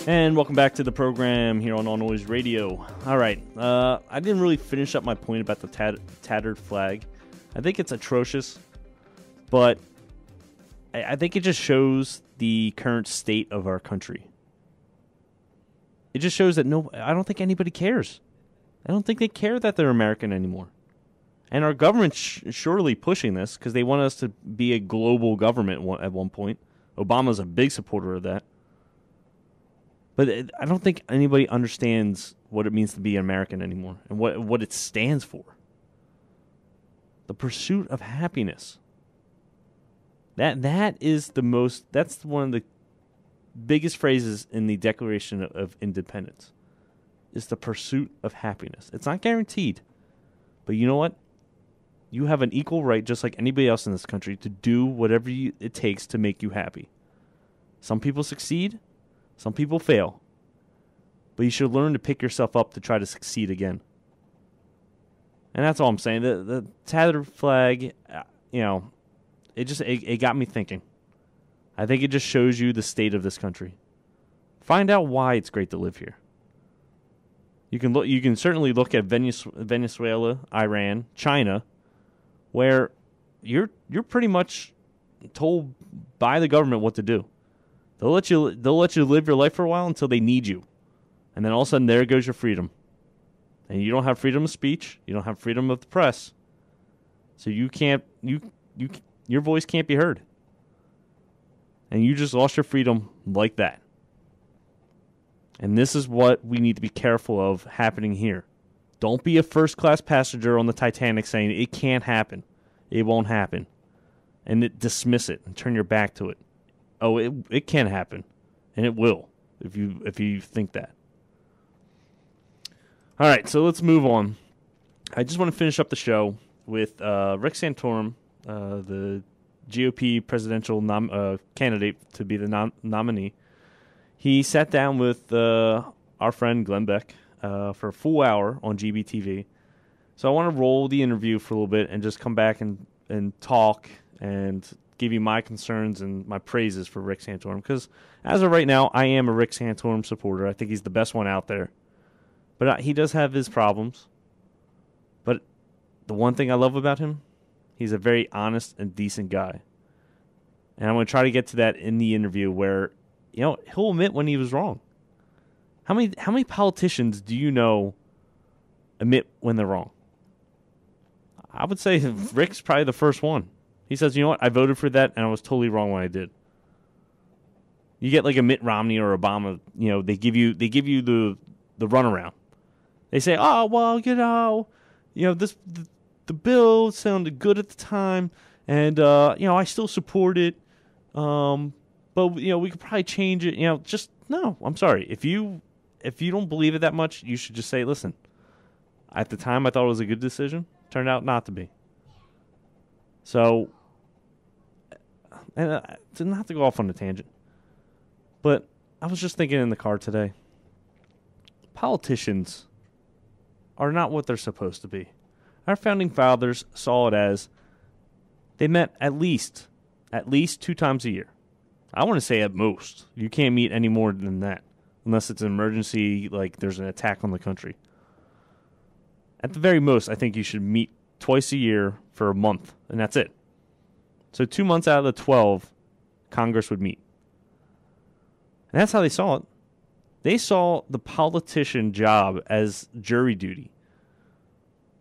And welcome back to the program here on All Noise Radio. All right, I didn't really finish up my point about the tattered flag. I think it's atrocious, but I think it just shows the current state of our country. It just shows that I don't think anybody cares. I don't think they care that they're American anymore. And our government's surely pushing this because they want us to be a global government at one point. Obama's a big supporter of that. But I don't think anybody understands what it means to be American anymore and what it stands for. The pursuit of happiness. That's one of the biggest phrases in the Declaration of Independence. Is the pursuit of happiness. It's not guaranteed. But you know what? You have an equal right, just like anybody else in this country, to do whatever it takes to make you happy. Some people succeed. Some people fail. But you should learn to pick yourself up to try to succeed again. And that's all I'm saying. The tattered flag, it got me thinking. I think it just shows you the state of this country. Find out why it's great to live here. You can certainly look at Venezuela, Iran, China, where you're pretty much told by the government what to do. They'll let you live your life for a while until they need you. And then all of a sudden there goes your freedom. And you don't have freedom of speech, you don't have freedom of the press. So your voice can't be heard. And you just lost your freedom like that. And this is what we need to be careful of happening here. Don't be a first-class passenger on the Titanic saying it can't happen. It won't happen. And dismiss it and turn your back to it. Oh, it can happen. And it will if you think that. All right, so let's move on. I just want to finish up the show with Rick Santorum, the GOP presidential candidate to be the nominee. He sat down with our friend Glenn Beck for a full hour on GBTV. So I want to roll the interview for a little bit and just come back and talk and give you my concerns and my praises for Rick Santorum. Because as of right now, I am a Rick Santorum supporter. I think he's the best one out there. But he does have his problems. But the one thing I love about him, he's a very honest and decent guy. And I'm going to try to get to that in the interview where, he'll admit when he was wrong. How many politicians do you know admit when they're wrong? I would say Rick's probably the first one. He says, you know what, I voted for that and I was totally wrong when I did. You get like a Mitt Romney or Obama, they give you the runaround. They say, oh, well, the bill sounded good at the time, and I still support it. But we could probably change it. Just no. I'm sorry. If you don't believe it that much, you should just say, listen. At the time, I thought it was a good decision. Turned out not to be. So, and not to go off on a tangent, but I was just thinking in the car today. Politicians are not what they're supposed to be. Our founding fathers saw it as they met at least 2 times a year. I want to say at most. You can't meet any more than that unless it's an emergency, like there's an attack on the country. At the very most, I think you should meet twice a year for a month, and that's it. So 2 months out of the 12, Congress would meet. And that's how they saw it. They saw the politician job as jury duty.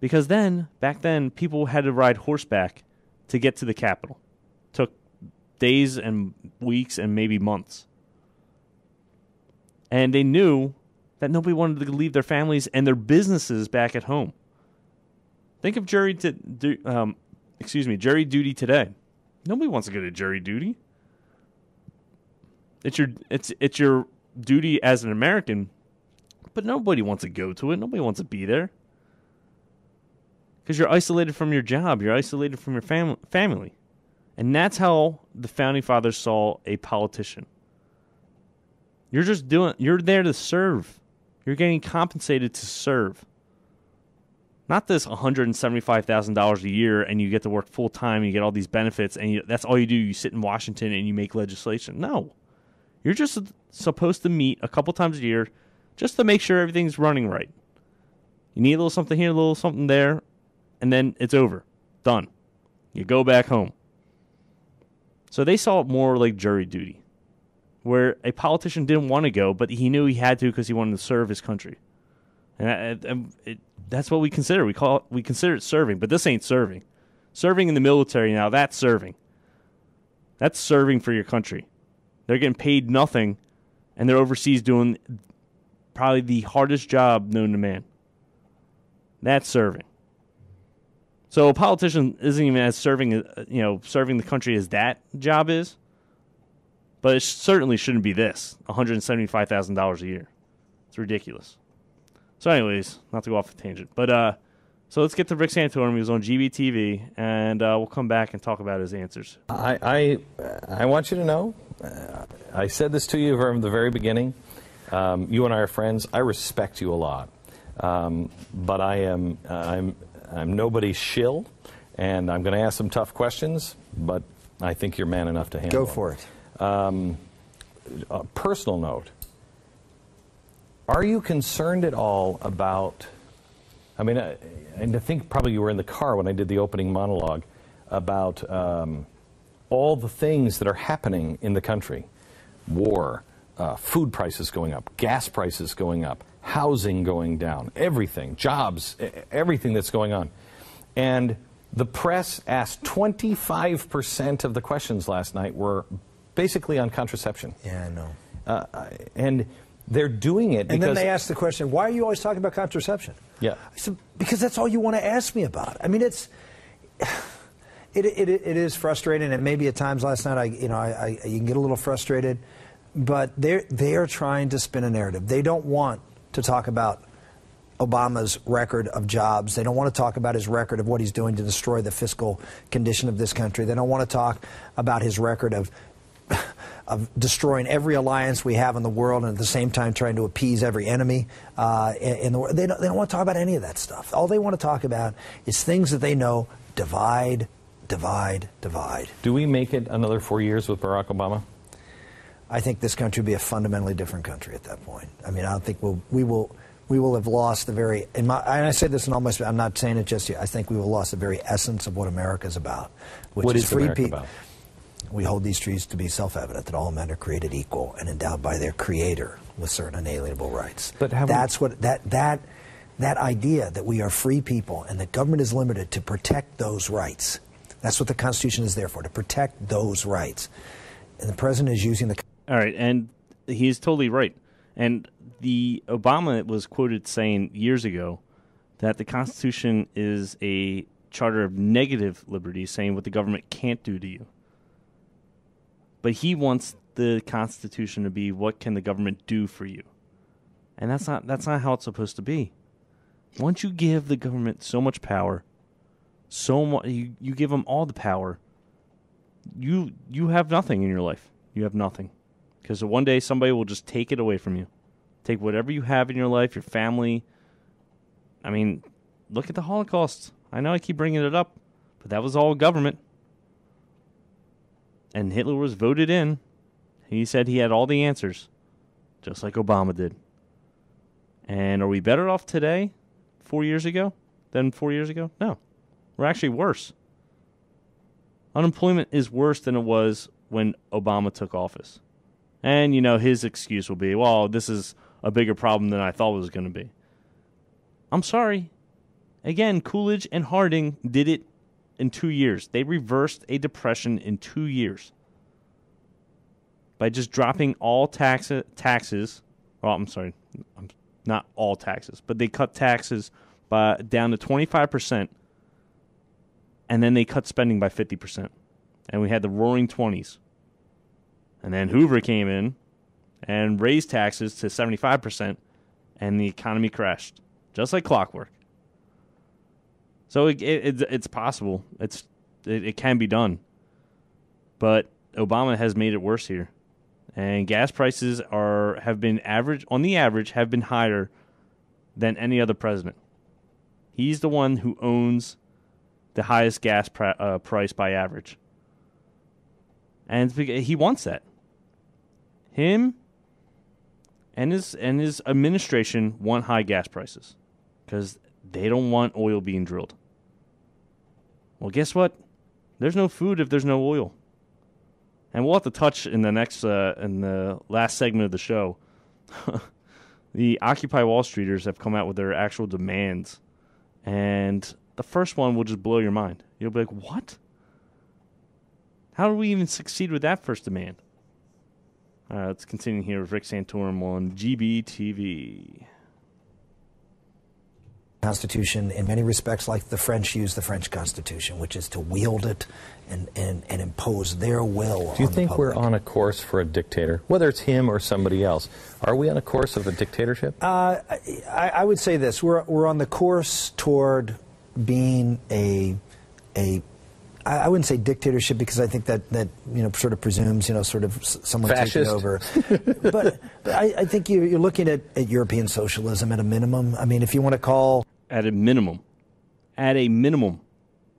Because back then, people had to ride horseback to get to the Capitol. Took days and weeks and maybe months. And they knew that nobody wanted to leave their families and their businesses back at home. Think of jury duty today. Nobody wants to go to jury duty. It's your duty as an American, but nobody wants to go to it. Nobody wants to be there. Because you're isolated from your job. You're isolated from your family. And that's how the Founding Fathers saw a politician. You're there to serve. You're getting compensated to serve. Not this $175,000 a year and you get to work full time and you get all these benefits and that's all you do. You sit in Washington and you make legislation. No. You're just supposed to meet a couple times a year just to make sure everything's running right. You need a little something here, a little something there, and then it's over. Done. You go back home. So they saw it more like jury duty, where a politician didn't want to go, but he knew he had to because he wanted to serve his country. And that's what we consider. We consider it serving, but this ain't serving. Serving in the military now, that's serving. That's serving for your country. They're getting paid nothing, and they're overseas doing probably the hardest job known to man. That's serving. So a politician isn't even as serving the country as that job is. But it certainly shouldn't be this, $175,000 a year. It's ridiculous. So anyways, not to go off a tangent. But so let's get to Rick Santorum. He was on GBTV, and we'll come back and talk about his answers. I want you to know, I said this to you from the very beginning. You and I are friends. I respect you a lot. But I'm nobody's shill, and I'm going to ask some tough questions, but I think you're man enough to handle them. Go for it. A personal note, are you concerned at all about, and I think probably you were in the car when I did the opening monologue, about all the things that are happening in the country? War, food prices going up, gas prices going up, housing going down, everything, jobs, everything that's going on. And the press asked 25% of the questions last night were basically on contraception. Yeah, I know. And they're doing it because... And then they asked the question, why are you always talking about contraception? Yeah. I said, because that's all you want to ask me about. I mean, it is frustrating, and maybe at times last night, you can get a little frustrated, but they are trying to spin a narrative. They don't want to talk about Obama's record of jobs. They don't want to talk about his record of what he's doing to destroy the fiscal condition of this country. They don't want to talk about his record of destroying every alliance we have in the world, and at the same time trying to appease every enemy in the world. They don't want to talk about any of that stuff. All they want to talk about is things that they know: divide, divide, divide. Do we make it another 4 years with Barack Obama? I think this country will be a fundamentally different country at that point. I mean, I don't think we will have lost the very, and I say this in almost, I'm not saying it just yet, I think we will have lost the very essence of what America's about, which is free people. About? We hold these truths to be self-evident, that all men are created equal and endowed by their Creator with certain inalienable rights. But that's what that idea that we are free people and that government is limited to protect those rights. That's what the Constitution is there for, to protect those rights. And the president is using the... All right, and he's totally right. And the Obama was quoted saying years ago that the Constitution is a charter of negative liberty, saying what the government can't do to you. But he wants the Constitution to be what can the government do for you. And that's not how it's supposed to be. Once you give the government so much power, you give them all the power, you have nothing in your life. You have nothing. Because one day somebody will just take it away from you. Take whatever you have in your life, your family. I mean, look at the Holocaust. I know I keep bringing it up, but that was all government. And Hitler was voted in. He said he had all the answers, just like Obama did. And are we better off today, 4 years ago, than 4 years ago? No. We're actually worse. Unemployment is worse than it was when Obama took office. And, his excuse will be, well, this is a bigger problem than I thought it was going to be. I'm sorry. Again, Coolidge and Harding did it in 2 years. They reversed a depression in 2 years by just dropping all taxes. Well, I'm sorry, not all taxes, but they cut taxes down to 25%, and then they cut spending by 50%. And we had the Roaring 20s. And then Hoover came in and raised taxes to 75%, and the economy crashed, just like clockwork. So it's possible. It can be done. But Obama has made it worse here. And gas prices have been higher than any other president. He's the one who owns the highest gas price by average. And he wants that. Him and his administration want high gas prices because they don't want oil being drilled. Well, guess what? There's no food if there's no oil. And we'll have to touch in the last segment of the show. The Occupy Wall Streeters have come out with their actual demands, and the first one will just blow your mind. You'll be like, what? How do we even succeed with that first demand? All right, let's continue here with Rick Santorum on GBTV. Constitution, in many respects, like the French use the French Constitution, which is to wield it and impose their will. Do you think we're on a course for a dictator, whether it's him or somebody else? Are we on a course of a dictatorship? I would say this: we're on the course toward being I wouldn't say dictatorship because I think that sort of presumes sort of someone Fascist. taking over. but I think you're looking at European socialism at a minimum. I mean, if you want to call at a minimum,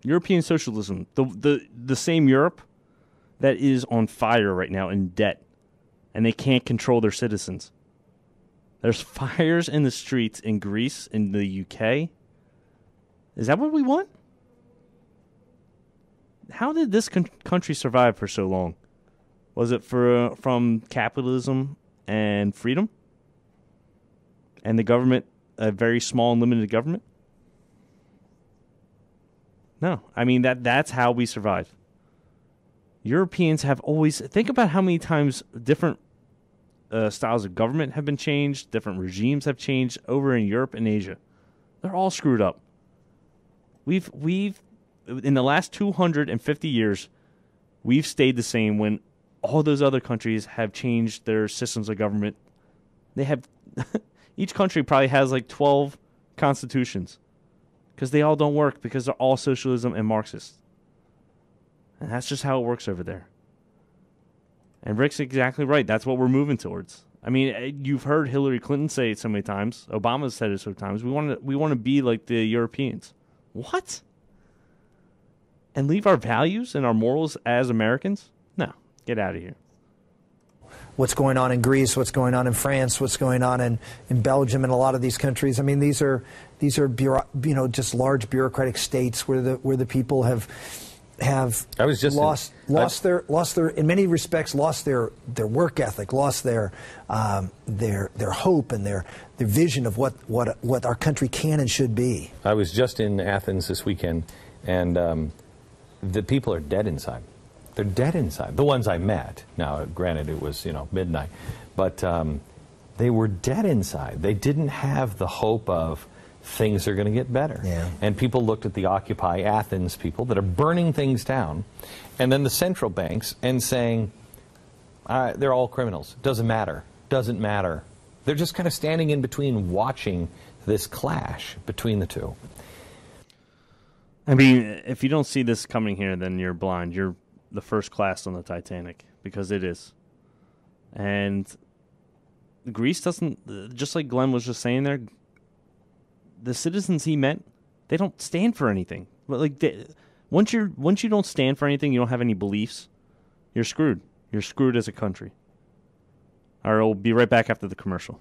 European socialism, the same Europe that is on fire right now in debt, and they can't control their citizens. There's fires in the streets in Greece, in the UK. Is that what we want? How did this country survive for so long? Was it from capitalism and freedom? And the government, a very small and limited government? No. I mean, that's how we survive. Europeans have always... Think about how many times different styles of government have been changed, different regimes have changed over in Europe and Asia. They're all screwed up. We've in the last 250 years, we've stayed the same when all those other countries have changed their systems of government. They have, each country probably has like 12 constitutions because they all don't work because they're all socialism and Marxist. And that's just how it works over there. And Rick's exactly right. That's what we're moving towards. I mean, you've heard Hillary Clinton say it so many times. Obama's said it so many times. We want to be like the Europeans. What? And leave our values and our morals as Americans? No. Get out of here. What's going on in Greece, what's going on in France, what's going on in Belgium and a lot of these countries. I mean, these are just large bureaucratic states where the people have lost their in many respects lost their work ethic, lost their hope and their vision of what our country can and should be. I was just in Athens this weekend, and the people are dead inside. They're dead inside. The ones I met. Now, granted, it was midnight, but they were dead inside. They didn't have the hope of things are going to get better. Yeah. And people looked at the Occupy Athens people that are burning things down, and then the central banks and saying, they're all criminals. Doesn't matter. Doesn't matter. They're just kind of standing in between watching this clash between the two. I mean, if you don't see this coming here, then you're blind. You're the first class on the Titanic, because it is. And Greece doesn't, just like Glenn was just saying there, the citizens he met, they don't stand for anything. But like, once you don't stand for anything, you don't have any beliefs, you're screwed. You're screwed as a country. All right, we'll be right back after the commercial.